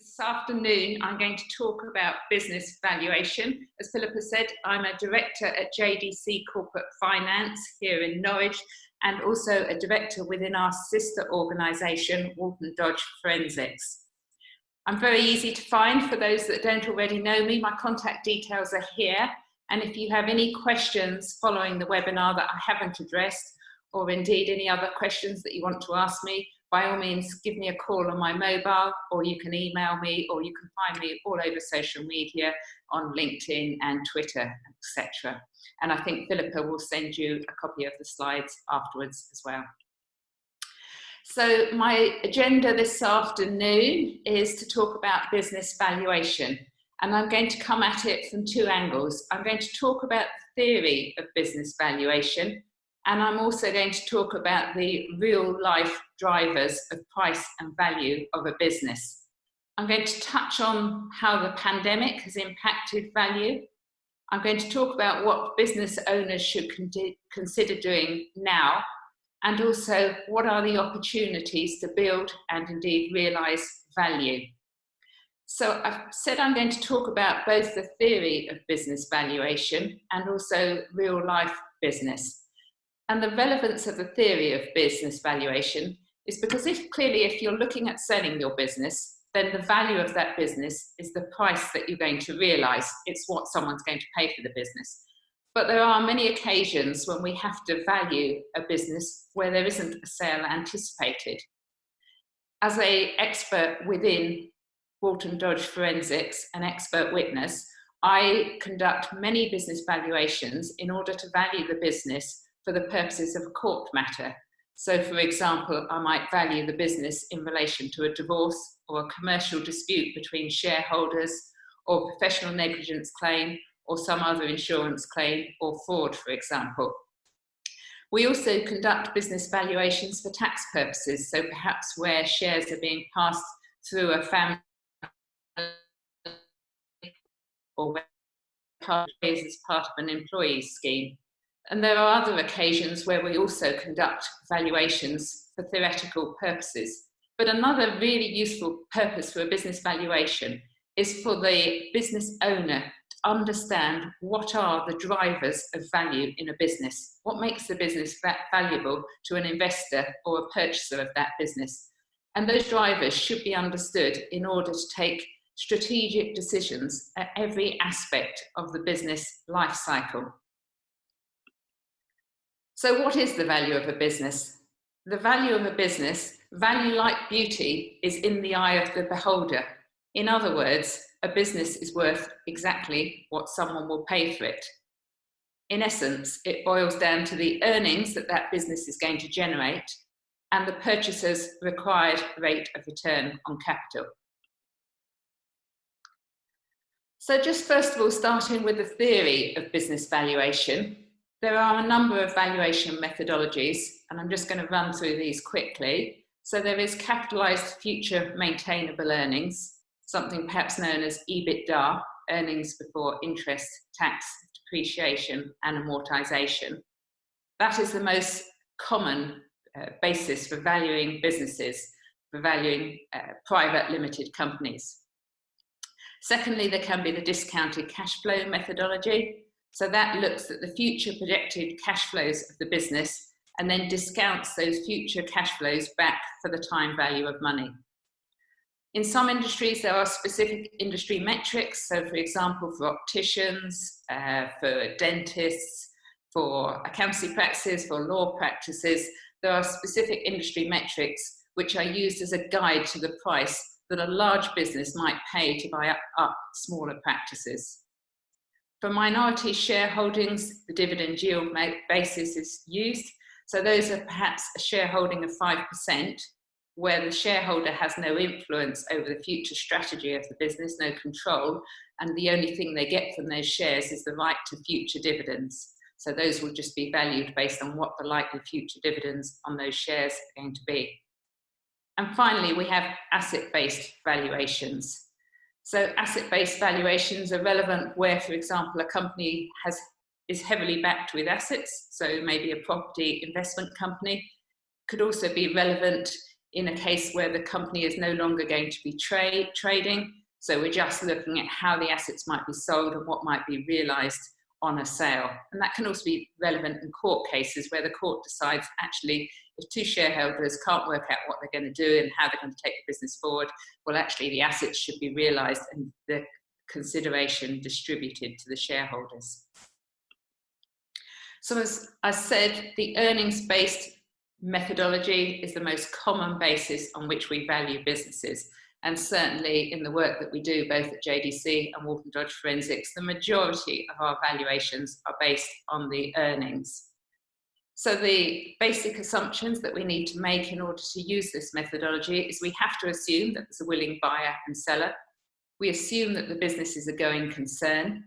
This afternoon, I'm going to talk about business valuation. As Philippa said, I'm a director at JDC Corporate Finance here in Norwich, and also a director within our sister organisation, Walton Forensics. I'm very easy to find for those that don't already know me. My contact details are here, and if you have any questions following the webinar that I haven't addressed, or indeed any other questions that you want to ask me, by all means, give me a call on my mobile, or you can email me, or you can find me all over social media on LinkedIn and Twitter, etc. And I think Philippa will send you a copy of the slides afterwards as well. So my agenda this afternoon is to talk about business valuation, and I'm going to come at it from two angles. I'm going to talk about the theory of business valuation, and I'm also going to talk about the real life drivers of price and value of a business. I'm going to touch on how the pandemic has impacted value. I'm going to talk about what business owners should consider doing now, and also what are the opportunities to build and indeed realise value. So I've said I'm going to talk about both the theory of business valuation and also real life business. And the relevance of the theory of business valuation is because if you're looking at selling your business, then the value of that business is the price that you're going to realise. It's what someone's going to pay for the business. But there are many occasions when we have to value a business where there isn't a sale anticipated. As an expert within Walton Forensics, an expert witness, I conduct many business valuations in order to value the business for the purposes of a court matter. So, for example, I might value the business in relation to a divorce or a commercial dispute between shareholders, or professional negligence claim, or some other insurance claim, or fraud, for example. We also conduct business valuations for tax purposes, so perhaps where shares are being passed through a family, or where as part of an employee scheme. And there are other occasions where we also conduct valuations for theoretical purposes. But another really useful purpose for a business valuation is for the business owner to understand what are the drivers of value in a business. What makes the business valuable to an investor or a purchaser of that business? And those drivers should be understood in order to take strategic decisions at every aspect of the business life cycle. So what is the value of a business? The value of a business, value like beauty, is in the eye of the beholder. In other words, a business is worth exactly what someone will pay for it. In essence, it boils down to the earnings that that business is going to generate and the purchaser's required rate of return on capital. So just first of all, starting with the theory of business valuation, there are a number of valuation methodologies, and I'm just going to run through these quickly. So there is capitalised future maintainable earnings, something perhaps known as EBITDA, earnings before interest, tax, depreciation and amortisation. That is the most common basis for valuing businesses, for valuing private limited companies. Secondly, there can be the discounted cash flow methodology. So that looks at the future projected cash flows of the business and then discounts those future cash flows back for the time value of money. In some industries, there are specific industry metrics. So for example, for opticians, for dentists, for accountancy practices, for law practices, there are specific industry metrics which are used as a guide to the price that a large business might pay to buy up smaller practices. For minority shareholdings, the dividend yield basis is used. So those are perhaps a shareholding of 5%, where the shareholder has no influence over the future strategy of the business, no control, and the only thing they get from those shares is the right to future dividends. So those will just be valued based on what the likely future dividends on those shares are going to be. And finally, we have asset-based valuations. So asset-based valuations are relevant where, for example, a company is heavily backed with assets, so maybe a property investment company. Could also be relevant in a case where the company is no longer going to be trading. So we're just looking at how the assets might be sold and what might be realised on a sale. And that can also be relevant in court cases where the court decides actually if two shareholders can't work out what they're going to do and how they're going to take the business forward, well actually the assets should be realised and the consideration distributed to the shareholders. So as I said, the earnings-based methodology is the most common basis on which we value businesses. And certainly in the work that we do both at JDC and Walton Dodge Forensics, the majority of our valuations are based on the earnings. So the basic assumptions that we need to make in order to use this methodology is we have to assume that there's a willing buyer and seller. We assume that the business is a going concern.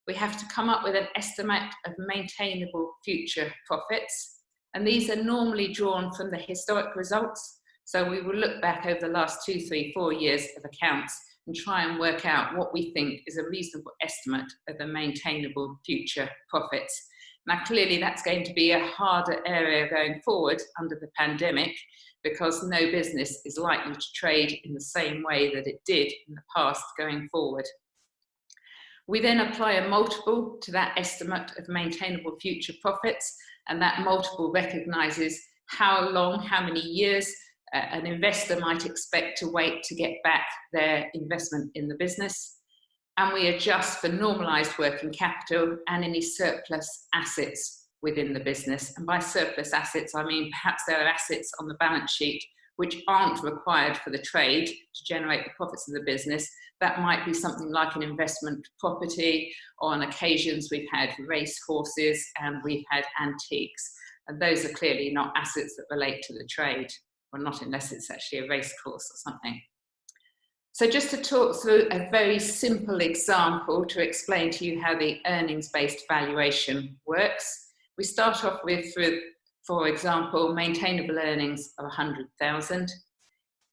We have to come up with an estimate of maintainable future profits. And these are normally drawn from the historic results. So we will look back over the last 2, 3, 4 years of accounts and try and work out what we think is a reasonable estimate of the maintainable future profits. Now, clearly that's going to be a harder area going forward under the pandemic because no business is likely to trade in the same way that it did in the past going forward. We then apply a multiple to that estimate of maintainable future profits, and that multiple recognises how long, how many years an investor might expect to wait to get back their investment in the business. And we adjust for normalised working capital and any surplus assets within the business. And by surplus assets, I mean perhaps there are assets on the balance sheet which aren't required for the trade to generate the profits of the business. That might be something like an investment property, or on occasions we've had race horses and we've had antiques. And those are clearly not assets that relate to the trade, or not unless it's actually a race course or something. So just to talk through a very simple example to explain to you how the earnings-based valuation works. We start off with, for example, maintainable earnings of 100,000.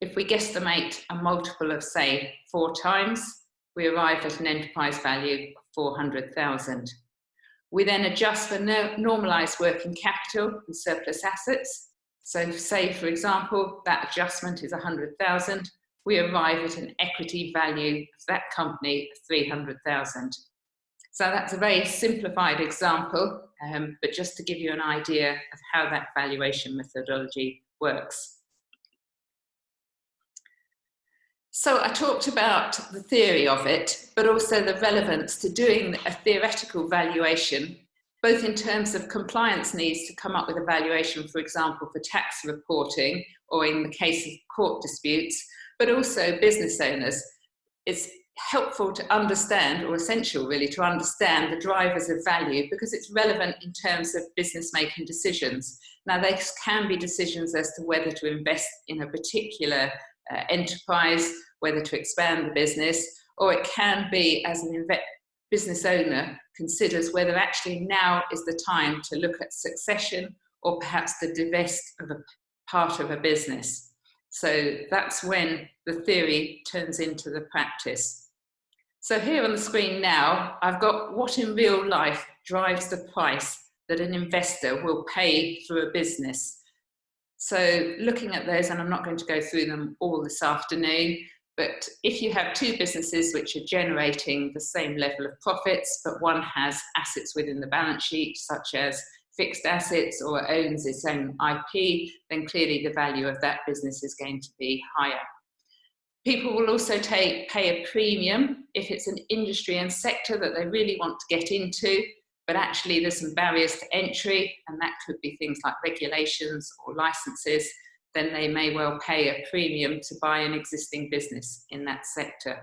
If we guesstimate a multiple of, say, 4 times, we arrive at an enterprise value of 400,000. We then adjust for normalised working capital and surplus assets. So say, for example, that adjustment is 100,000. We arrive at an equity value of that company of 300,000. So that's a very simplified example, but just to give you an idea of how that valuation methodology works. So I talked about the theory of it, but also the relevance to doing a theoretical valuation, both in terms of compliance needs to come up with a valuation, for example, for tax reporting, or in the case of court disputes, but also business owners. It's helpful to understand, or essential really, to understand the drivers of value because it's relevant in terms of business making decisions. Now, there can be decisions as to whether to invest in a particular enterprise, whether to expand the business, or it can be as an business owner considers whether actually now is the time to look at succession or perhaps to divest of a part of a business. So that's when the theory turns into the practice. So here on the screen now, I've got what in real life drives the price that an investor will pay for a business. So looking at those, and I'm not going to go through them all this afternoon, but if you have 2 businesses which are generating the same level of profits, but one has assets within the balance sheet, such as fixed assets, or owns its own IP, then clearly the value of that business is going to be higher. People will also pay a premium if it's an industry and sector that they really want to get into, but actually there's some barriers to entry, and that could be things like regulations or licenses. Then they may well pay a premium to buy an existing business in that sector.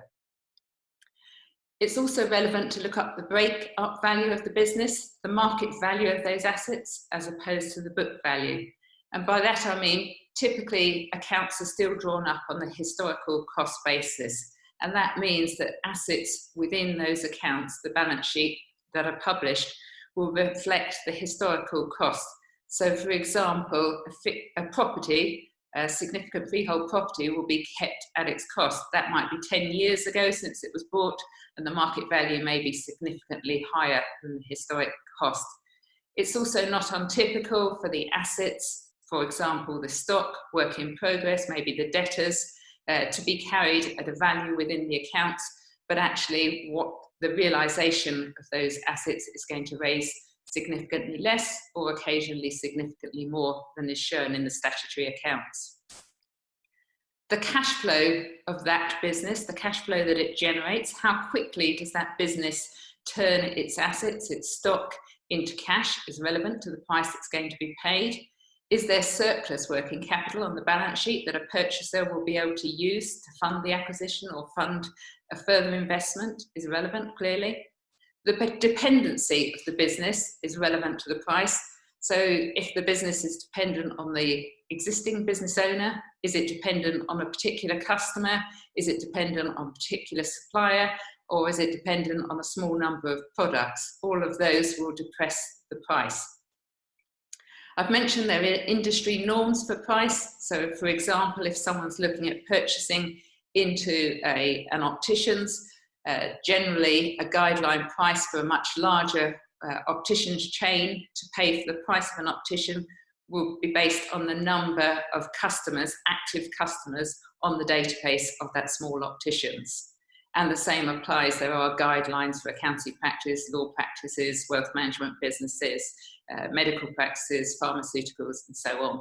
It's also relevant to look up the break-up value of the business, the market value of those assets, as opposed to the book value. And by that I mean, typically accounts are still drawn up on the historical cost basis. And that means that assets within those accounts, the balance sheet that are published, will reflect the historical cost. So for example, a property, a significant freehold property, will be kept at its cost. That might be 10 years ago since it was bought, and the market value may be significantly higher than the historic cost. It's also not untypical for the assets for example, the stock, work in progress, maybe the debtors, to be carried at a value within the accounts, but actually what the realisation of those assets is going to raise significantly less or occasionally significantly more than is shown in the statutory accounts. The cash flow of that business, the cash flow that it generates, how quickly does that business turn its assets, its stock, into cash is relevant to the price it's going to be paid. Is there surplus working capital on the balance sheet that a purchaser will be able to use to fund the acquisition or fund a further investment is relevant, clearly. The dependency of the business is relevant to the price. So if the business is dependent on the existing business owner, is it dependent on a particular customer? Is it dependent on a particular supplier? Or is it dependent on a small number of products? All of those will depress the price. I've mentioned there are industry norms for price. So for example, if someone's looking at purchasing into an optician's, generally a guideline price for a much larger optician's chain to pay for the price of an optician will be based on the number of customers, active customers on the database of that small optician's. And the same applies, there are guidelines for accounting practice, law practices, wealth management businesses, medical practices, pharmaceuticals, and so on.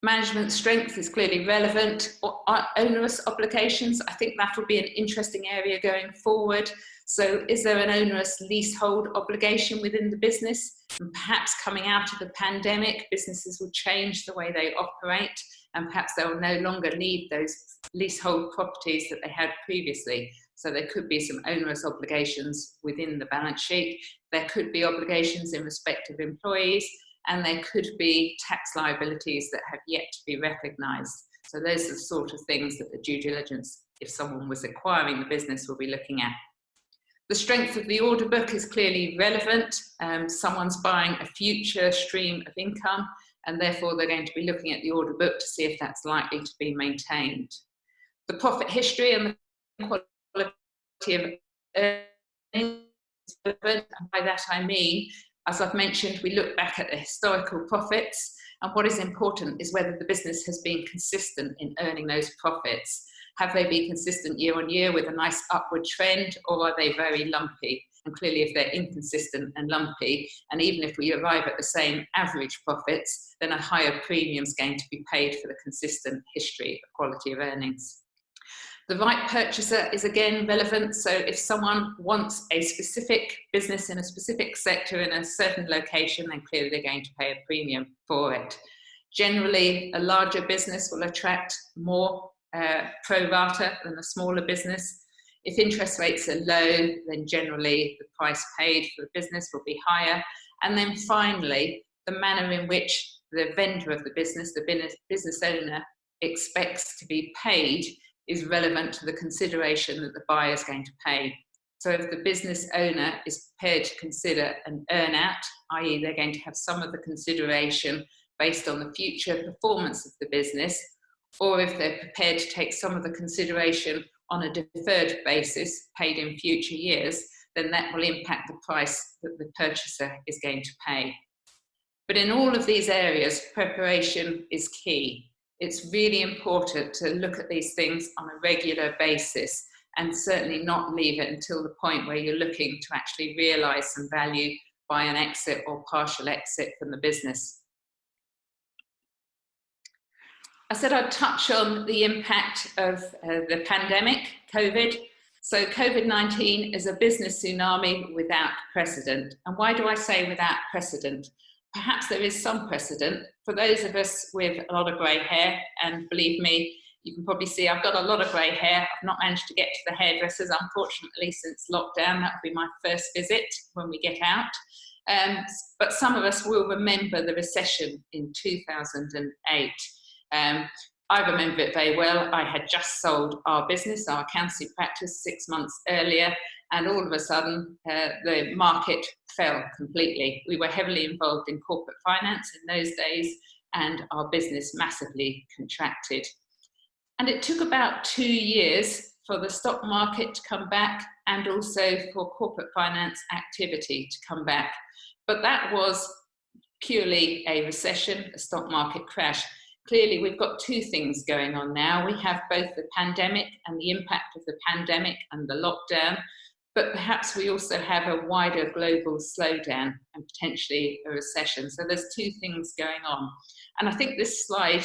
Management strength is clearly relevant. Onerous obligations, I think that will be an interesting area going forward. So is there an onerous leasehold obligation within the business? And perhaps coming out of the pandemic, businesses will change the way they operate, and perhaps they will no longer need those leasehold properties that they had previously. So there could be some onerous obligations within the balance sheet. There could be obligations in respect of employees, and there could be tax liabilities that have yet to be recognised. So those are the sort of things that the due diligence, if someone was acquiring the business, will be looking at. The strength of the order book is clearly relevant. Someone's buying a future stream of income, and therefore they're going to be looking at the order book to see if that's likely to be maintained. The profit history and the quality of earnings is relevant, and by that I mean, as I've mentioned, we look back at the historical profits, and what is important is whether the business has been consistent in earning those profits. Have they been consistent year on year with a nice upward trend, or are they very lumpy? And clearly if they're inconsistent and lumpy, and even if we arrive at the same average profits, then a higher premium is going to be paid for the consistent history of quality of earnings. The right purchaser is again relevant. So if someone wants a specific business in a specific sector in a certain location, then clearly they're going to pay a premium for it. Generally, a larger business will attract more pro rata than a smaller business. If interest rates are low, then generally the price paid for the business will be higher. And then finally, the manner in which the vendor of the business owner, expects to be paid is relevant to the consideration that the buyer is going to pay. So if the business owner is prepared to consider an earn-out, i.e. they're going to have some of the consideration based on the future performance of the business, or if they're prepared to take some of the consideration on a deferred basis, paid in future years, then that will impact the price that the purchaser is going to pay. But in all of these areas, preparation is key. It's really important to look at these things on a regular basis, and certainly not leave it until the point where you're looking to actually realise some value by an exit or partial exit from the business. I said I'd touch on the impact of the pandemic, COVID. So COVID-19 is a business tsunami without precedent. And why do I say without precedent? Perhaps there is some precedent. For those of us with a lot of grey hair, and believe me, you can probably see I've got a lot of grey hair. I've not managed to get to the hairdressers, unfortunately, since lockdown. That will be my first visit when we get out. But some of us will remember the recession in 2008. I remember it very well. I had just sold our business, our accountancy practice, 6 months earlier, and all of a sudden the market fell completely. We were heavily involved in corporate finance in those days, and our business massively contracted. And it took about 2 years for the stock market to come back, and also for corporate finance activity to come back. But that was purely a recession, a stock market crash. Clearly, we've got two things going on now. We have both the pandemic and the impact of the pandemic and the lockdown, but perhaps we also have a wider global slowdown and potentially a recession. So there's two things going on. And I think this slide,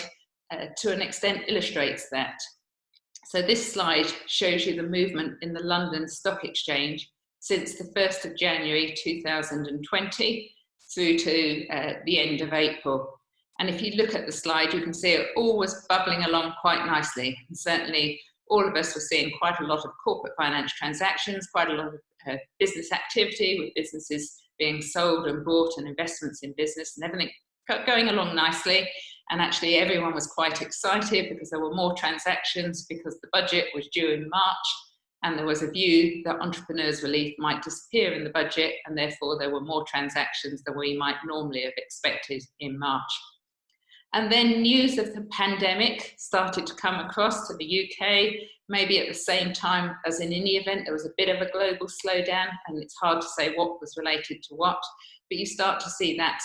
to an extent, illustrates that. So this slide shows you the movement in the London Stock Exchange since the 1st of January 2020 through to the end of April. And if you look at the slide, you can see it all was bubbling along quite nicely. And certainly all of us were seeing quite a lot of corporate finance transactions, quite a lot of business activity, with businesses being sold and bought and investments in business and everything going along nicely. And actually everyone was quite excited because there were more transactions, because the budget was due in March, and there was a view that entrepreneurs' relief might disappear in the budget, and therefore there were more transactions than we might normally have expected in March. And then news of the pandemic started to come across to the UK, maybe at the same time as in any event, there was a bit of a global slowdown, and it's hard to say what was related to what, but you start to see that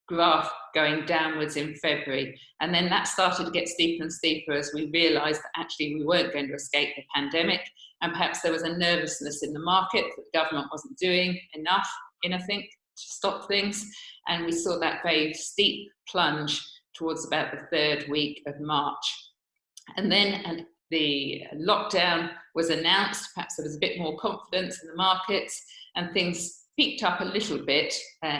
graph going downwards in February. And then that started to get steeper and steeper as we realised that actually we weren't going to escape the pandemic, and perhaps there was a nervousness in the market that the government wasn't doing enough, I think, to stop things. And we saw that very steep plunge towards about the 3rd week of March. And then the lockdown was announced, perhaps there was a bit more confidence in the markets, and things peaked up a little bit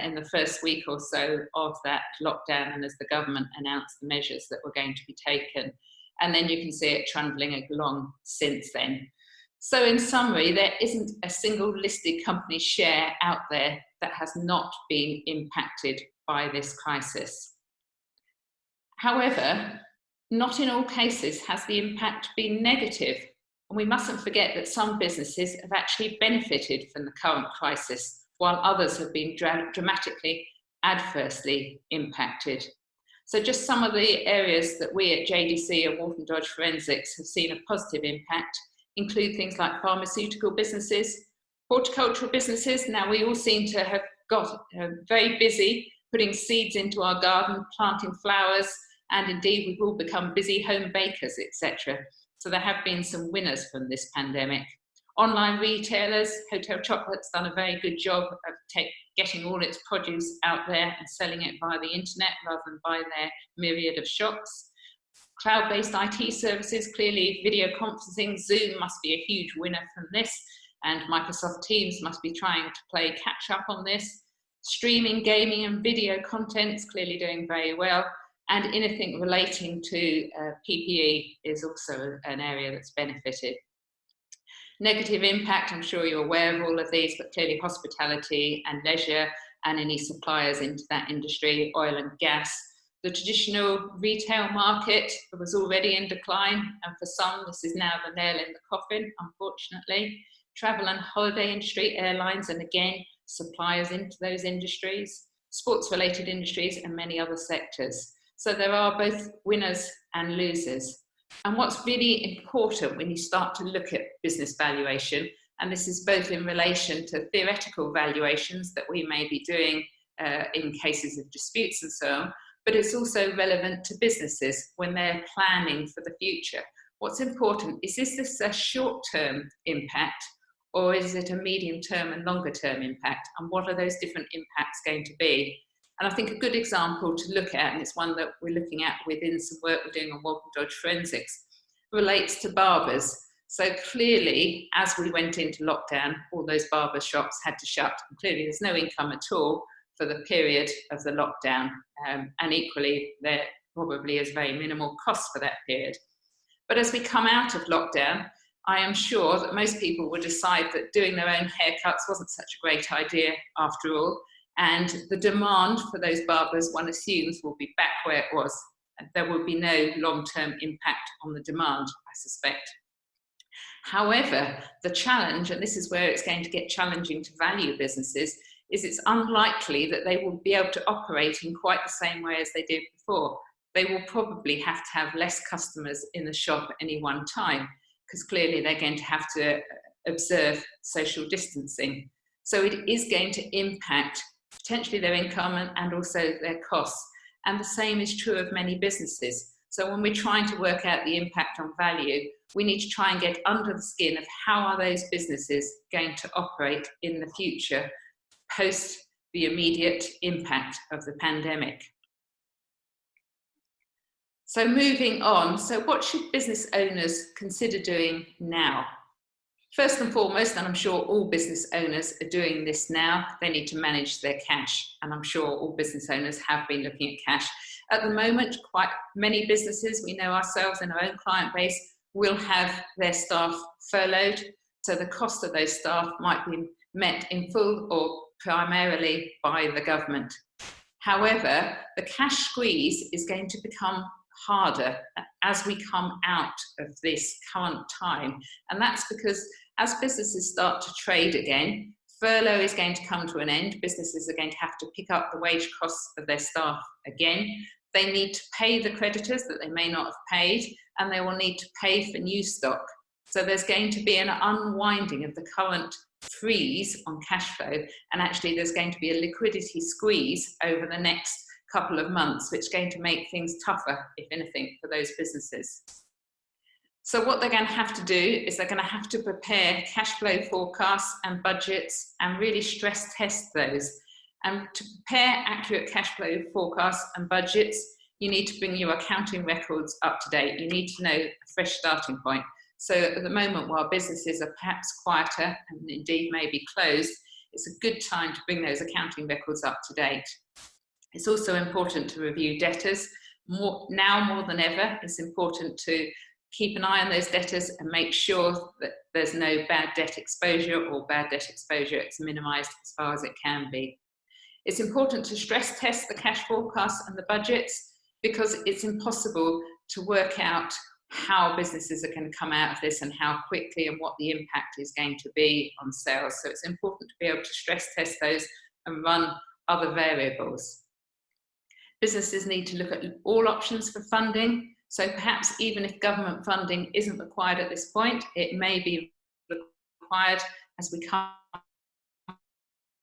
in the first week or so of that lockdown, and as the government announced the measures that were going to be taken. And then you can see it trundling along since then. So in summary, there isn't a single listed company share out there that has not been impacted by this crisis. However, not in all cases has the impact been negative. And we mustn't forget that some businesses have actually benefited from the current crisis, while others have been dramatically adversely impacted. So just some of the areas that we at JDC and Walton Dodge Forensics have seen a positive impact include things like pharmaceutical businesses, horticultural businesses. Now we all seem to have got very busy putting seeds into our garden, planting flowers, and indeed we've all become busy home bakers, etc. So there have been some winners from this pandemic. Online retailers, Hotel Chocolate's done a very good job of getting all its produce out there and selling it via the internet rather than by their myriad of shops. Cloud-based IT services, clearly video conferencing, Zoom must be a huge winner from this, and Microsoft Teams must be trying to play catch up on this. Streaming, gaming and video content's clearly doing very well, and anything relating to PPE is also an area that's benefited. Negative impact, I'm sure you're aware of all of these, but clearly hospitality and leisure and any suppliers into that industry, oil and gas. The traditional retail market was already in decline, and for some this is now the nail in the coffin, unfortunately. Travel and holiday industry, airlines, and again, suppliers into those industries, sports-related industries and many other sectors. So there are both winners and losers. And what's really important when you start to look at business valuation, and this is both in relation to theoretical valuations that we may be doing in cases of disputes and so on, but it's also relevant to businesses when they're planning for the future. What's important is this a short-term impact, or is it a medium-term and longer-term impact? And what are those different impacts going to be? And I think a good example to look at, and it's one that we're looking at within some work we're doing on Walton Dodge Forensics, relates to barbers. So clearly, as we went into lockdown, all those barber shops had to shut. And clearly, there's no income at all for the period of the lockdown. And equally, there probably is very minimal cost for that period. But as we come out of lockdown, I am sure that most people will decide that doing their own haircuts wasn't such a great idea after all. And the demand for those barbers, one assumes, will be back where it was. And there will be no long-term impact on the demand, I suspect. However, the challenge, and this is where it's going to get challenging to value businesses, is it's unlikely that they will be able to operate in quite the same way as they did before. They will probably have to have less customers in the shop at any one time, because clearly they're going to have to observe social distancing. So it is going to impact potentially their income and also their costs. And the same is true of many businesses. So when we're trying to work out the impact on value, we need to try and get under the skin of how are those businesses going to operate in the future post the immediate impact of the pandemic. So moving on, so what should business owners consider doing now? First and foremost, and I'm sure all business owners are doing this now, they need to manage their cash. And I'm sure all business owners have been looking at cash. At the moment, quite many businesses, we know ourselves in our own client base, will have their staff furloughed. So the cost of those staff might be met in full or primarily by the government. However, the cash squeeze is going to become harder as we come out of this current time. And that's because as businesses start to trade again, furlough is going to come to an end. Businesses are going to have to pick up the wage costs of their staff again. They need to pay the creditors that they may not have paid, and they will need to pay for new stock. So there's going to be an unwinding of the current freeze on cash flow, and actually there's going to be a liquidity squeeze over the next couple of months, which is going to make things tougher, if anything, for those businesses. So what they're going to have to do is they're going to have to prepare cash flow forecasts and budgets and really stress test those. And to prepare accurate cash flow forecasts and budgets, you need to bring your accounting records up to date. You need to know a fresh starting point. So at the moment, while businesses are perhaps quieter and indeed may be closed, it's a good time to bring those accounting records up to date. It's also important to review debtors. Now more than ever, it's important to keep an eye on those debtors and make sure that there's no bad debt exposure, or bad debt exposure is minimised as far as it can be. It's important to stress test the cash forecasts and the budgets, because it's impossible to work out how businesses are going to come out of this and how quickly and what the impact is going to be on sales. So it's important to be able to stress test those and run other variables. Businesses need to look at all options for funding. So perhaps even if government funding isn't required at this point, it may be required as we come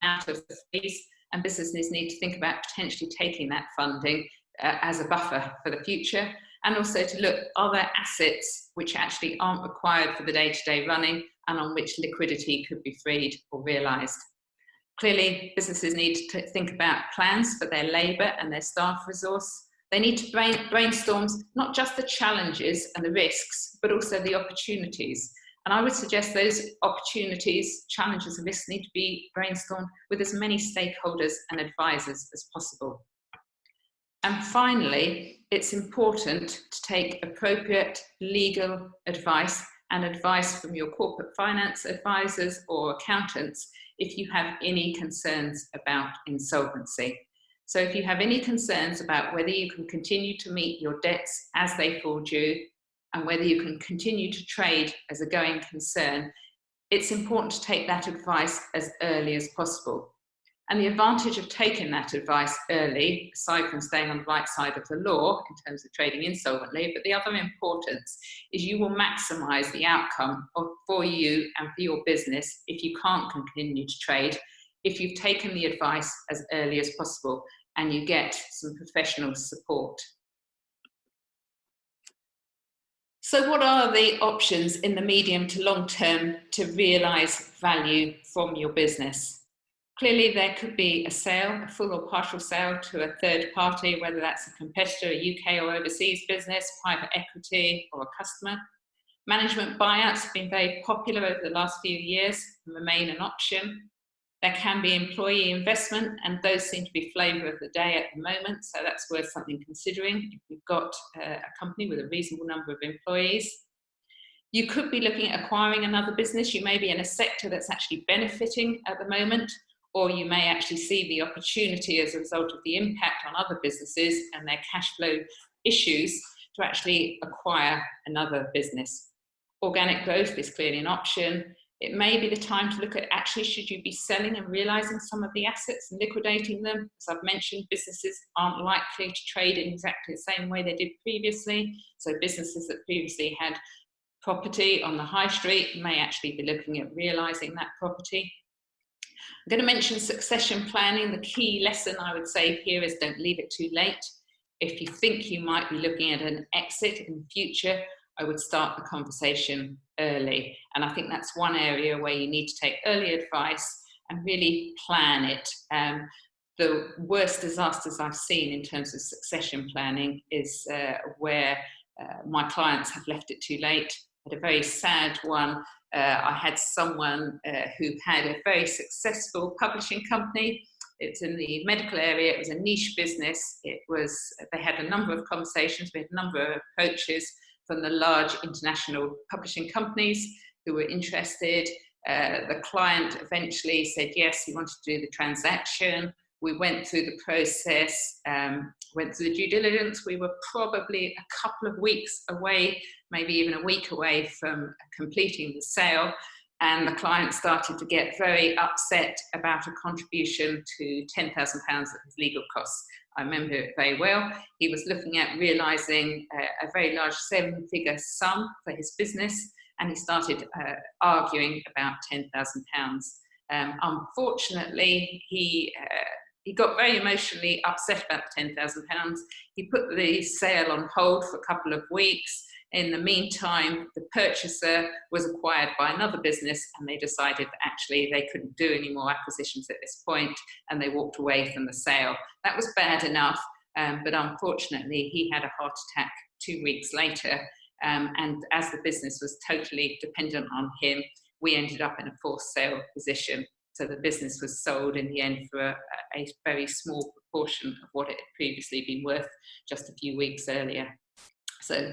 out of the freeze, and businesses need to think about potentially taking that funding as a buffer for the future, and also to look at other assets which actually aren't required for the day-to-day running and on which liquidity could be freed or realised. Clearly, businesses need to think about plans for their labour and their staff resource. They need to brainstorm not just the challenges and the risks, but also the opportunities. And I would suggest those opportunities, challenges and risks need to be brainstormed with as many stakeholders and advisors as possible. And finally, it's important to take appropriate legal advice and advice from your corporate finance advisors or accountants if you have any concerns about insolvency. So if you have any concerns about whether you can continue to meet your debts as they fall due and whether you can continue to trade as a going concern, it's important to take that advice as early as possible. And the advantage of taking that advice early, aside from staying on the right side of the law in terms of trading insolvently, but the other importance is you will maximise the outcome for you and for your business if you can't continue to trade, if you've taken the advice as early as possible and you get some professional support. So what are the options in the medium to long term to realise value from your business? Clearly there could be a sale, a full or partial sale to a third party, whether that's a competitor, a UK or overseas business, private equity or a customer. Management buyouts have been very popular over the last few years and remain an option. There can be employee investment, and those seem to be flavour of the day at the moment, so that's worth something considering if you've got a company with a reasonable number of employees. You could be looking at acquiring another business. You may be in a sector that's actually benefiting at the moment, or you may actually see the opportunity as a result of the impact on other businesses and their cash flow issues to actually acquire another business. Organic growth is clearly an option. It may be the time to look at actually should you be selling and realising some of the assets and liquidating them. As I've mentioned, businesses aren't likely to trade in exactly the same way they did previously. So businesses that previously had property on the high street may actually be looking at realising that property. I'm going to mention succession planning. The key lesson I would say here is don't leave it too late. If you think you might be looking at an exit in the future, I would start the conversation early. And I think that's one area where you need to take early advice and really plan it. The worst disasters I've seen in terms of succession planning is where my clients have left it too late. I had a very sad one. I had someone who had a very successful publishing company. It's in the medical area. It was a niche business. They had a number of conversations. We had a number of approaches from the large international publishing companies who were interested. The client eventually said yes, he wanted to do the transaction. We went through the process, went through the due diligence. We were probably a couple of weeks away, maybe even a week away from completing the sale. And the client started to get very upset about a contribution to £10,000 of his legal costs. I remember it very well. He was looking at realising a very large 7-figure sum for his business, and he started arguing about £10,000. Unfortunately, he got very emotionally upset about the £10,000. He put the sale on hold for a couple of weeks. In the meantime, the purchaser was acquired by another business, and they decided that actually they couldn't do any more acquisitions at this point, and they walked away from the sale. That was bad enough, but unfortunately he had a heart attack 2 weeks later, and as the business was totally dependent on him, we ended up in a forced sale position. So the business was sold in the end for a very small proportion of what it had previously been worth just a few weeks earlier. So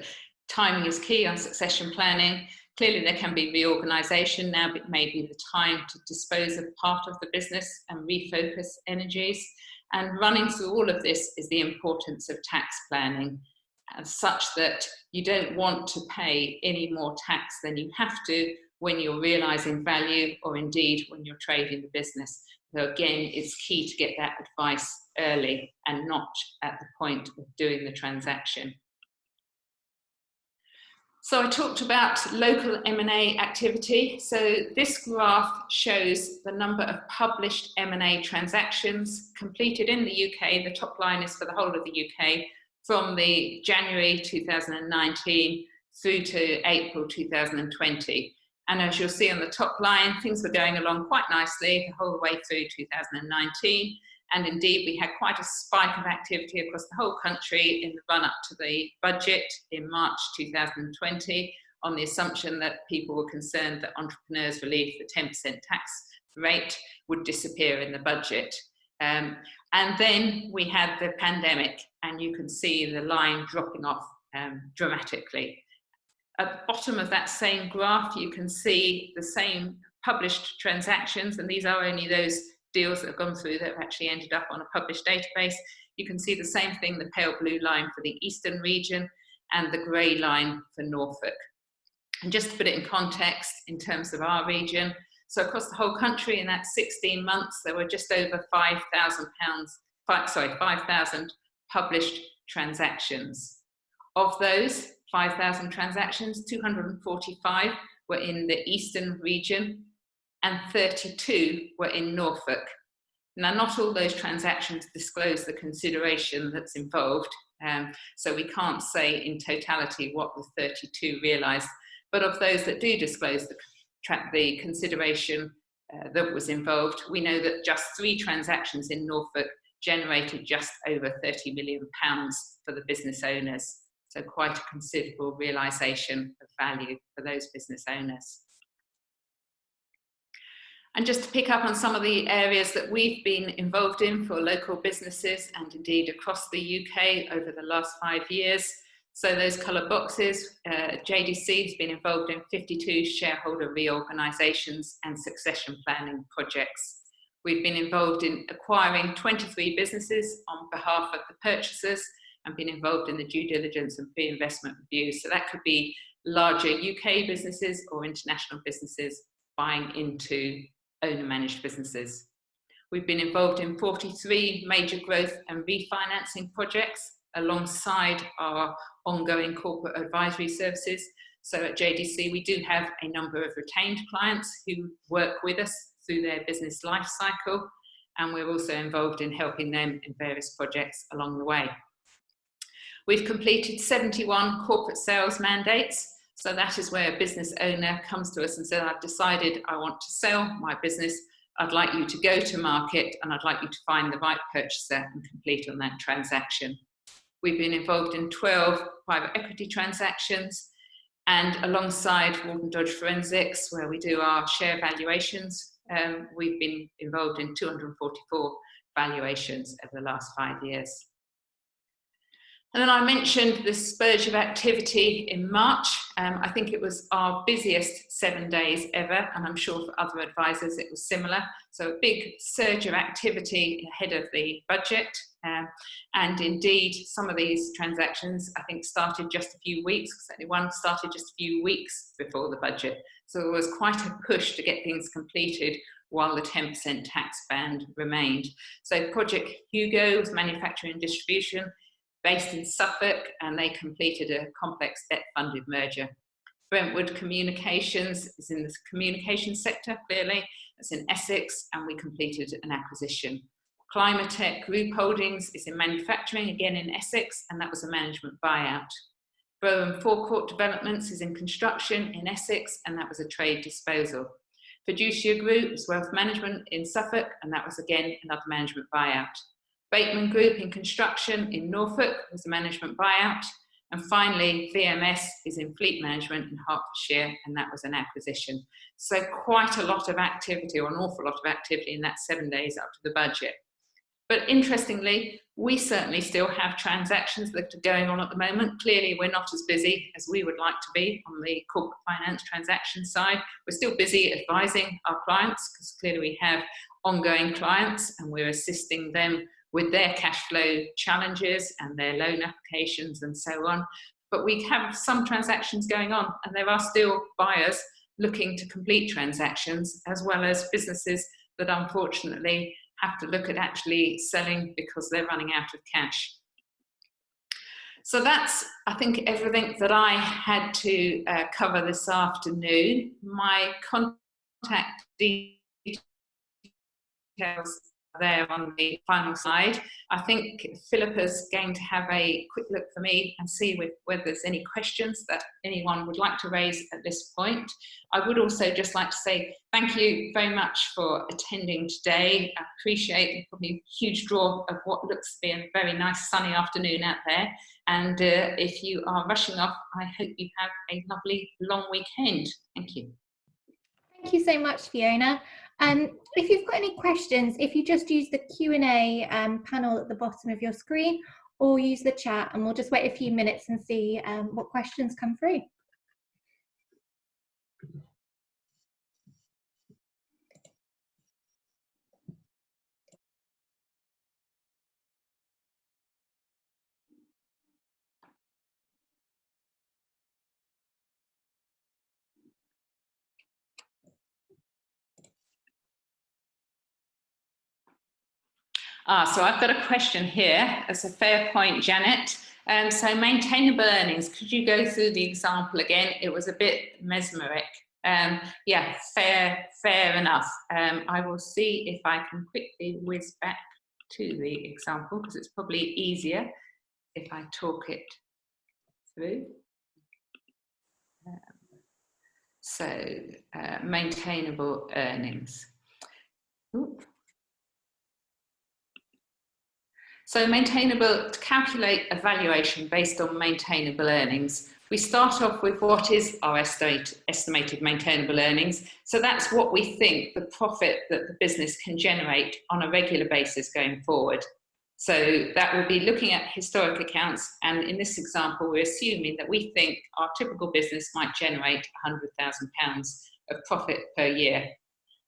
timing is key on succession planning. Clearly there can be reorganisation. Now it may be the time to dispose of part of the business and refocus energies. And running through all of this is the importance of tax planning, such that you don't want to pay any more tax than you have to when you're realising value, or indeed when you're trading the business. So again, it's key to get that advice early and not at the point of doing the transaction. So I talked about local M&A activity. So this graph shows the number of published M&A transactions completed in the UK. The top line is for the whole of the UK from the January 2019 through to April 2020. And as you'll see on the top line, things were going along quite nicely the whole way through 2019. And indeed, we had quite a spike of activity across the whole country in the run-up to the budget in March 2020, on the assumption that people were concerned that entrepreneurs' relief, the 10% tax rate, would disappear in the budget. And then we had the pandemic, and you can see the line dropping off dramatically. At the bottom of that same graph, you can see the same published transactions, and these are only those deals that have gone through that have actually ended up on a published database. You can see the same thing, the pale blue line for the Eastern region and the grey line for Norfolk. And just to put it in context in terms of our region, so across the whole country in that 16 months, there were just over 5,000 published transactions. Of those 5,000 transactions, 245 were in the Eastern region and 32 were in Norfolk. Now, not all those transactions disclose the consideration that's involved, so we can't say in totality what the 32 realised, but of those that do disclose the consideration that was involved, we know that just 3 transactions in Norfolk generated just over £30 million for the business owners. So quite a considerable realisation of value for those business owners. And just to pick up on some of the areas that we've been involved in for local businesses and indeed across the UK over the last 5 years. So those coloured boxes, JDC has been involved in 52 shareholder reorganisations and succession planning projects. We've been involved in acquiring 23 businesses on behalf of the purchasers and been involved in the due diligence and pre-investment reviews. So that could be larger UK businesses or international businesses buying into owner-managed businesses. We've been involved in 43 major growth and refinancing projects alongside our ongoing corporate advisory services. So at JDC, we do have a number of retained clients who work with us through their business life cycle, and we're also involved in helping them in various projects along the way. We've completed 71 corporate sales mandates. So that is where a business owner comes to us and says, I've decided I want to sell my business. I'd like you to go to market and I'd like you to find the right purchaser and complete on that transaction. We've been involved in 12 private equity transactions, and alongside Walton Dodge Forensics, where we do our share valuations, we've been involved in 244 valuations over the last 5 years. And then I mentioned the spurge of activity in March. I think it was our busiest 7 days ever, and I'm sure for other advisors it was similar. So a big surge of activity ahead of the budget. And indeed, some of these transactions, I think, started just a few weeks, certainly one started just a few weeks before the budget. So there was quite a push to get things completed while the 10% tax band remained. So Project Hugo was manufacturing and distribution, based in Suffolk, and they completed a complex debt-funded merger. Brentwood Communications is in the communications sector, clearly. It's in Essex, and we completed an acquisition. Climatech Group Holdings is in manufacturing, again in Essex, and that was a management buyout. Bowen Forecourt Developments is in construction in Essex, and that was a trade disposal. Fiducia Group is wealth management in Suffolk, and that was again another management buyout. Bateman Group in construction in Norfolk was a management buyout. And finally, VMS is in fleet management in Hertfordshire, and that was an acquisition. So quite a lot of activity, or an awful lot of activity in that 7 days up to the budget. But interestingly, we certainly still have transactions that are going on at the moment. Clearly, we're not as busy as we would like to be on the corporate finance transaction side. We're still busy advising our clients, because clearly we have ongoing clients and we're assisting them with their cash flow challenges and their loan applications and so on. But we have some transactions going on, and there are still buyers looking to complete transactions, as well as businesses that unfortunately have to look at actually selling because they're running out of cash. So that's, I think, everything that I had to cover this afternoon. My contact details there on the final slide. I think Philippa's going to have a quick look for me and see whether there's any questions that anyone would like to raise at this point. I would also just like to say thank you very much for attending today. I appreciate probably a huge draw of what looks to be a very nice sunny afternoon out there. And if you are rushing off, I hope you have a lovely long weekend. Thank you. Thank you so much, Fiona. If you've got any questions, if you just use the Q&A panel at the bottom of your screen, or use the chat, and we'll just wait a few minutes and see what questions come through. So I've got a question here. That's a fair point, Janet. So maintainable earnings, could you go through the example again? It was a bit mesmeric. Yeah, fair enough. I will see if I can quickly whiz back to the example, because it's probably easier if I talk it through. Maintainable earnings. Ooh. So maintainable, to calculate a valuation based on maintainable earnings, we start off with what is our estimated maintainable earnings. So that's what we think the profit that the business can generate on a regular basis going forward. So that will be looking at historic accounts, and in this example, we're assuming that we think our typical business might generate £100,000 of profit per year.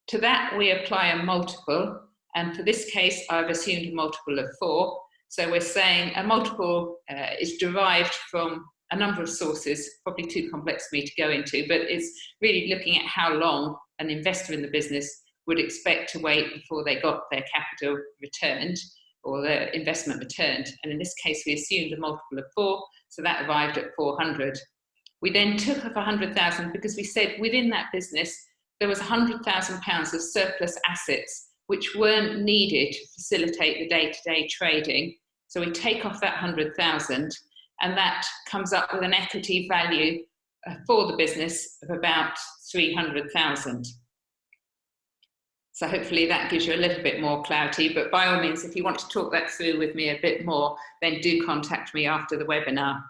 To that, we apply a multiple. And for this case, I've assumed a multiple of 4. So we're saying a multiple is derived from a number of sources, probably too complex for me to go into, but it's really looking at how long an investor in the business would expect to wait before they got their capital returned or their investment returned. And in this case, we assumed a multiple of 4, so that arrived at 400. We then took off 100,000 because we said within that business, there was £100,000 of surplus assets which weren't needed to facilitate the day-to-day trading. So we take off that 100,000, and that comes up with an equity value for the business of about 300,000. So hopefully that gives you a little bit more clarity, but by all means, if you want to talk that through with me a bit more, then do contact me after the webinar.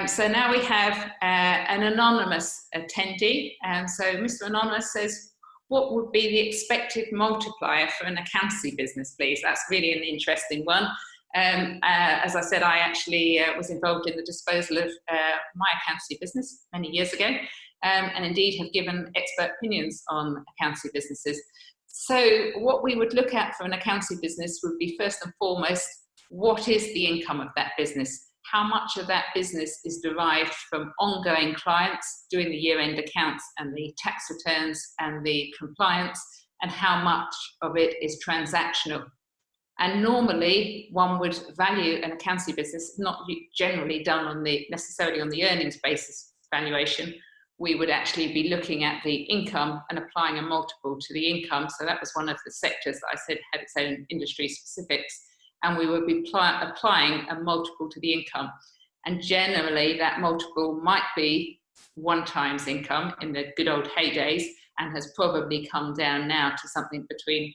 So now we have an anonymous attendee. So Mr. Anonymous says, what would be the expected multiplier for an accountancy business, please? That's really an interesting one. As I said, I actually was involved in the disposal of my accountancy business many years ago, and indeed have given expert opinions on accountancy businesses. So what we would look at for an accountancy business would be, first and foremost, what is the income of that business? How much of that business is derived from ongoing clients doing the year-end accounts and the tax returns and the compliance, and how much of it is transactional? And normally one would value an accountancy business, not generally done on necessarily on the earnings basis valuation. We would actually be looking at the income and applying a multiple to the income. So that was one of the sectors that I said had its own industry specifics. And we would be applying a multiple to the income. And generally that multiple might be 1 times income in the good old heydays, and has probably come down now to something between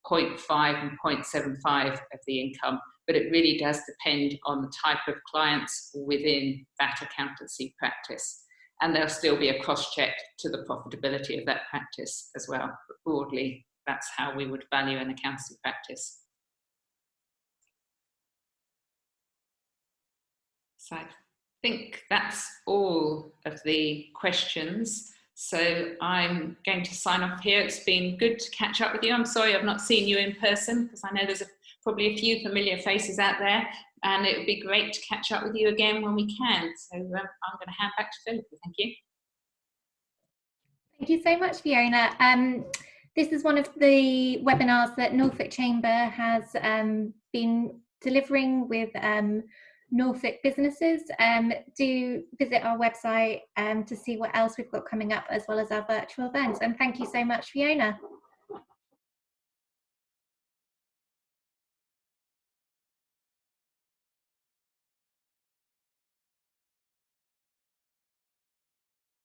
0.5 and 0.75 of the income. But it really does depend on the type of clients within that accountancy practice. And there'll still be a cross-check to the profitability of that practice as well. But broadly, that's how we would value an accountancy practice. So I think that's all of the questions. So I'm going to sign off here. It's been good to catch up with you. I'm sorry I've not seen you in person, because I know there's probably a few familiar faces out there, and it would be great to catch up with you again when we can. So I'm going to hand back to Philippa. Thank you. Thank you so much, Fiona. This is one of the webinars that Norfolk Chamber has been delivering with Norfolk businesses. Do visit our website to see what else we've got coming up, as well as our virtual events. And thank you so much, Fiona.